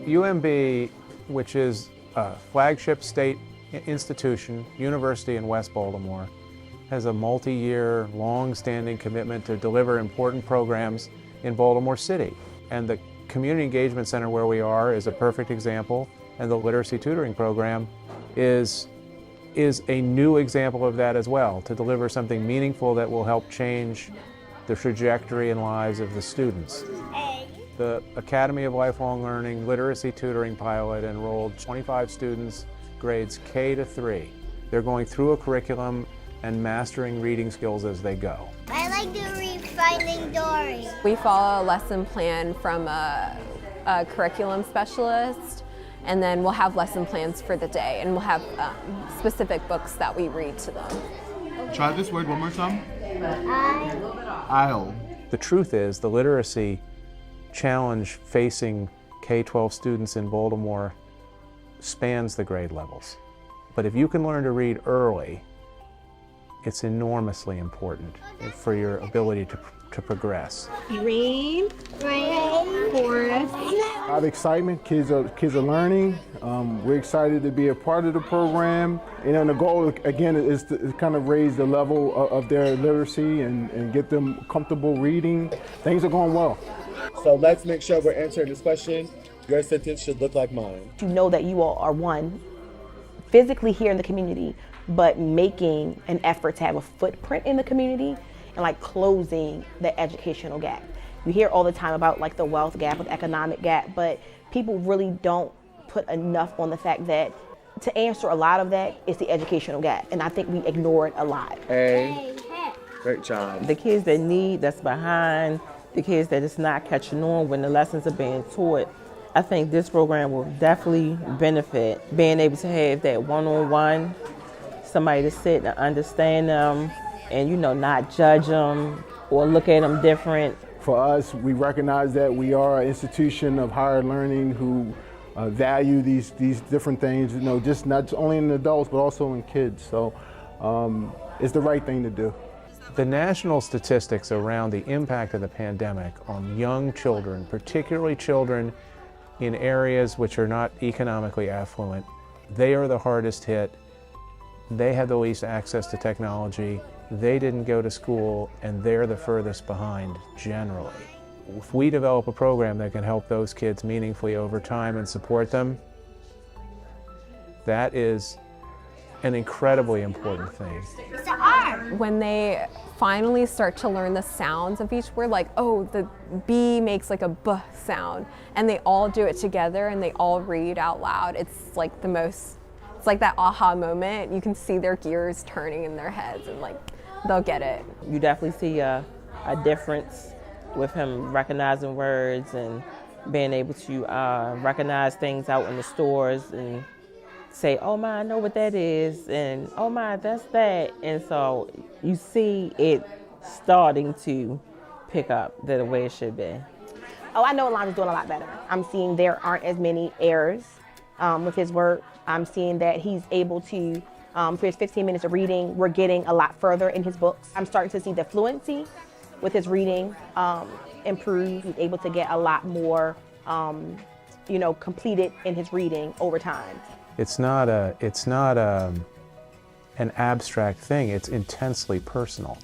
UMB, which is a flagship state institution, university in West Baltimore, has a multi-year, long-standing commitment to deliver important programs in Baltimore City. And the Community Engagement Center where we are is a perfect example, and the literacy tutoring program is a new example of that as well, to deliver something meaningful that will help change the trajectory and lives of the students. The Academy of Lifelong Learning Literacy Tutoring Pilot enrolled 25 students, grades K to 3. They're going through a curriculum and mastering reading skills as they go. I like to read Finding Dory. We follow a lesson plan from a curriculum specialist, and then we'll have lesson plans for the day, and we'll have specific books that we read to them. Try this word one more time. Aisle. The truth is, the literacy challenge facing K-12 students in Baltimore spans the grade levels. But if you can learn to read early, it's enormously important for your ability to progress. Rain, forest. A lot of excitement. Kids are learning. We're excited to be a part of the program. And the goal, again, is to kind of raise the level of their literacy and get them comfortable reading. Things are going well. So let's make sure we're answering this question. Your sentence should look like mine. To know that you all are one, physically here in the community, but making an effort to have a footprint in the community and like closing the educational gap. You hear all the time about like the wealth gap, the economic gap, but people really don't put enough on the fact that to answer a lot of that is the educational gap, and I think we ignore it a lot. Hey, great job. The kids that need, that's behind, the kids that is not catching on when the lessons are being taught, I think this program will definitely benefit being able to have that one-on-one, somebody to sit and understand them and, you know, not judge them or look at them different. For us, we recognize that we are an institution of higher learning who value these different things, you know, just not only in adults, but also in kids. So it's the right thing to do. The national statistics around the impact of the pandemic on young children, particularly children in areas which are not economically affluent, they are the hardest hit. They have the least access to technology. They didn't go to school, and they're the furthest behind generally. If we develop a program that can help those kids meaningfully over time and support them, that is an incredibly important thing. When they finally start to learn the sounds of each word, like, oh, the B makes like a B sound, and they all do it together and they all read out loud, it's like it's like that aha moment. You can see their gears turning in their heads and like, they'll get it. You definitely see a difference with him recognizing words and being able to recognize things out in the stores and say, oh my, I know what that is, and oh my, that's that. And so you see it starting to pick up the way it should be. Oh, I know Alonzo's doing a lot better. I'm seeing there aren't as many errors with his work. I'm seeing that he's able to, for his 15 minutes of reading, we're getting a lot further in his books. I'm starting to see the fluency with his reading improve. He's able to get a lot more, completed in his reading over time. It's not an abstract thing, it's intensely personal.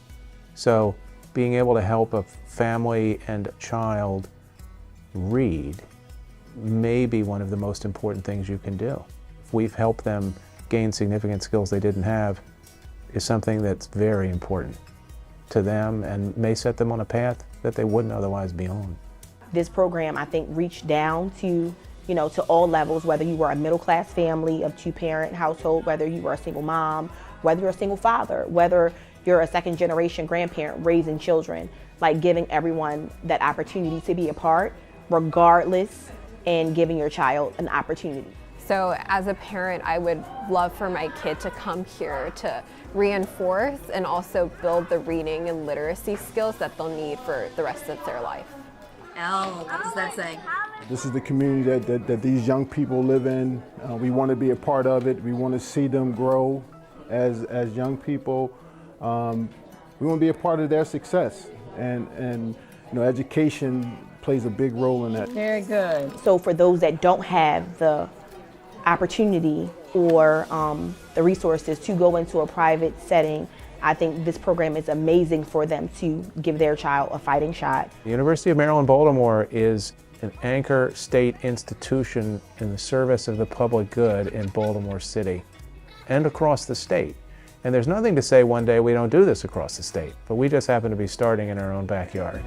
So being able to help a family and child read may be one of the most important things you can do. If we've helped them gain significant skills they didn't have, is something that's very important to them and may set them on a path that they wouldn't otherwise be on. This program, I think, reached down to to all levels, whether you were a middle-class family of two-parent household, whether you were a single mom, whether you're a single father, whether you're a second-generation grandparent raising children, like giving everyone that opportunity to be a part, regardless, and giving your child an opportunity. So as a parent, I would love for my kid to come here to reinforce and also build the reading and literacy skills that they'll need for the rest of their life. What does that say? This is the community that these young people live in. We want to be a part of it. We want to see them grow as young people. We want to be a part of their success. And education plays a big role in that. Very good. So for those that don't have the opportunity or the resources to go into a private setting, I think this program is amazing for them to give their child a fighting shot. The University of Maryland, Baltimore is an anchor state institution in the service of the public good in Baltimore City and across the state. And there's nothing to say one day we don't do this across the state, but we just happen to be starting in our own backyard.